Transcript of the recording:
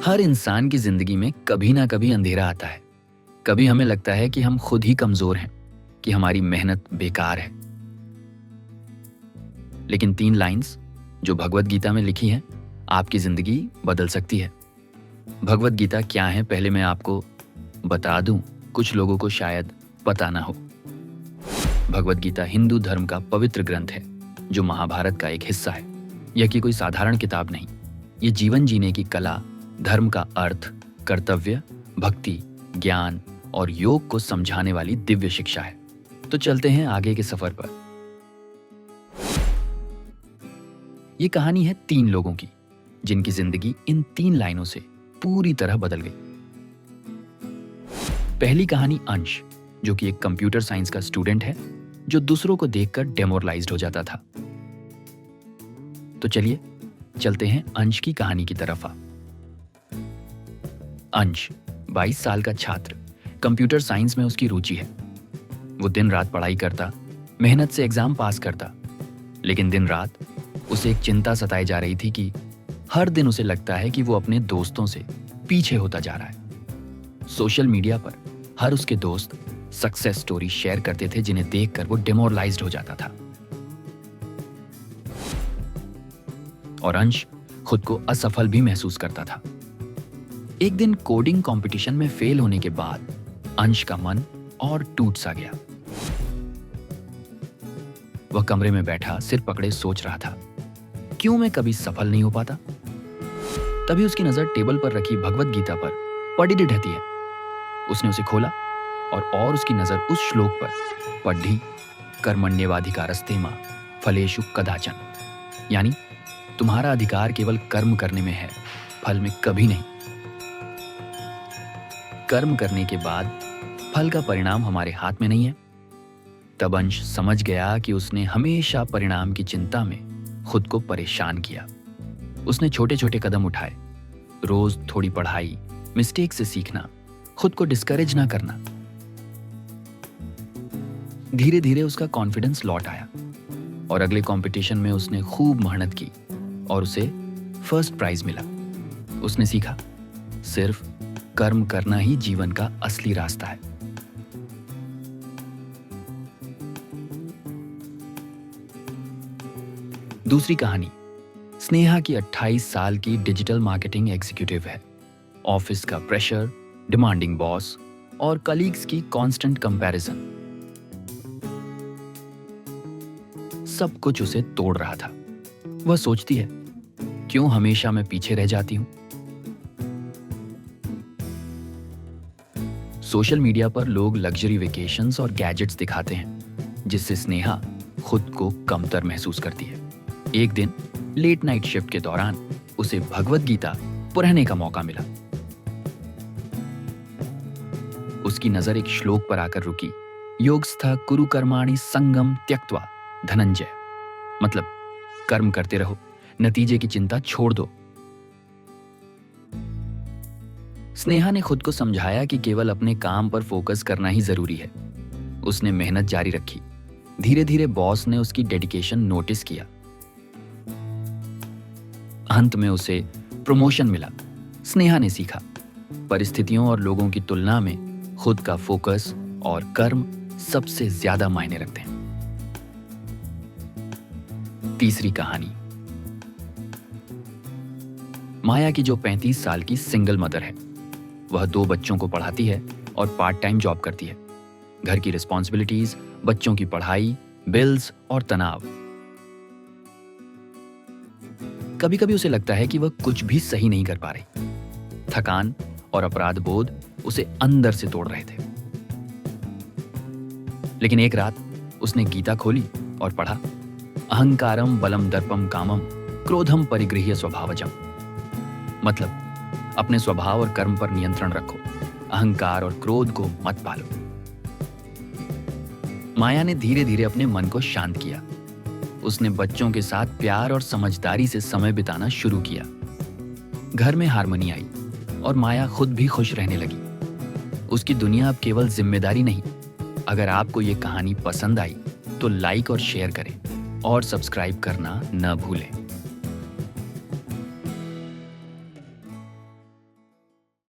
हर इंसान की जिंदगी में कभी ना कभी अंधेरा आता है। कभी हमें लगता है कि हम खुद ही कमजोर हैं, कि हमारी मेहनत बेकार है। लेकिन 3 लाइंस जो भगवत गीता में लिखी हैं, आपकी जिंदगी बदल सकती है। भगवत गीता क्या है, पहले मैं आपको बता दूं, कुछ लोगों को शायद पता ना हो। भगवत गीता हिंदू धर्म का पवित्र ग्रंथ है, जो महाभारत का एक हिस्सा है। यह कि कोई साधारण किताब नहीं, ये जीवन जीने की कला, धर्म का अर्थ, कर्तव्य, भक्ति, ज्ञान और योग को समझाने वाली दिव्य शिक्षा है। तो चलते हैं आगे के सफर पर। ये कहानी है 3 लोगों की, जिनकी जिंदगी इन 3 लाइनों से पूरी तरह बदल गई। पहली कहानी अंश, जो कि एक कंप्यूटर साइंस का स्टूडेंट है, जो दूसरों को देखकर डेमोरलाइज्ड हो जाता था। तो चलिए चलते हैं अंश की कहानी की तरफ। अंश 22 साल का छात्र, कंप्यूटर साइंस में उसकी रुचि है। वो दिन रात पढ़ाई करता, मेहनत से एग्जाम पास करता। लेकिन दिन रात उसे एक चिंता सताई जा रही थी कि हर दिन उसे लगता है कि वो अपने दोस्तों से पीछे होता जा रहा है। सोशल मीडिया पर हर उसके दोस्त सक्सेस स्टोरी शेयर करते थे, जिन्हें देखकर वो डिमोरलाइज्ड हो जाता था। और अंश खुद को असफल भी महसूस करता था। एक दिन कोडिंग कंपटीशन में फेल होने के बाद अंश का मन और टूट सा गया। वह कमरे में बैठा सिर पकड़े सोच रहा था, क्यों मैं कभी सफल नहीं हो पाता। तभी उसकी नजर टेबल पर रखी भगवत गीता पर पड़ी रहती है। उसने उसे खोला और उसकी नजर उस श्लोक पर पढ़ी, कर्मण्येवाधिकारस्ते मा फलेषु कदाचन, यानी तुम्हारा अधिकार केवल कर्म करने में है, फल में कभी नहीं। कर्म करने के बाद फल का परिणाम हमारे हाथ में नहीं है। तब अंश समझ गया कि उसने हमेशा परिणाम की चिंता में खुद को परेशान किया। उसने छोटे छोटे कदम उठाए, रोज थोड़ी पढ़ाई, मिस्टेक से सीखना, खुद को डिस्करेज ना करना। धीरे धीरे उसका कॉन्फिडेंस लौट आया और अगले कंपटीशन में उसने खूब मेहनत की और उसे फर्स्ट प्राइज मिला। उसने सीखा, सिर्फ कर्म करना ही जीवन का असली रास्ता है। दूसरी कहानी स्नेहा की 28 साल की डिजिटल मार्केटिंग एग्जीक्यूटिव है। ऑफिस का प्रेशर, डिमांडिंग बॉस और कलीग्स की कांस्टेंट कंपैरिजन, सब कुछ उसे तोड़ रहा था। वह सोचती है, क्यों हमेशा मैं पीछे रह जाती हूं। सोशल मीडिया पर लोग लग्जरी वेकेशंस और गैजेट्स दिखाते हैं, जिससे स्नेहा खुद को कमतर महसूस करती है। एक दिन लेट नाइट शिफ्ट के दौरान उसे भगवत गीता पढ़ने का मौका मिला। उसकी नजर एक श्लोक पर आकर रुकी, योगस्थ कुरु कर्माणि संगम त्यक्त्वा धनंजय, मतलब कर्म करते रहो, नतीजे की चिंता छोड़ दो। स्नेहा ने खुद को समझाया कि केवल अपने काम पर फोकस करना ही जरूरी है। उसने मेहनत जारी रखी। धीरे धीरे बॉस ने उसकी डेडिकेशन नोटिस किया। अंत में उसे प्रमोशन मिला। स्नेहा ने सीखा, परिस्थितियों और लोगों की तुलना में खुद का फोकस और कर्म सबसे ज्यादा मायने रखते हैं। तीसरी कहानी माया की, जो 35 साल की सिंगल मदर है। वह 2 बच्चों को पढ़ाती है और पार्ट टाइम जॉब करती है। घर की रिस्पॉन्सिबिलिटीज, बच्चों की पढ़ाई, बिल्स और तनाव। कभी कभी उसे लगता है कि वह कुछ भी सही नहीं कर पा रही। थकान और अपराध बोध उसे अंदर से तोड़ रहे थे। लेकिन एक रात उसने गीता खोली और पढ़ा, अहंकारम बलम दर्पम कामम क्रोधम परिगृह्य स्वभावजम, मतलब अपने स्वभाव और कर्म पर नियंत्रण रखो, अहंकार और क्रोध को मत पालो। माया ने धीरे धीरे अपने मन को शांत किया। उसने बच्चों के साथ प्यार और समझदारी से समय बिताना शुरू किया। घर में हार्मनी आई और माया खुद भी खुश रहने लगी। उसकी दुनिया अब केवल जिम्मेदारी नहीं। अगर आपको ये कहानी पसंद आई तो लाइक और शेयर करें और सब्सक्राइब करना न भूलें।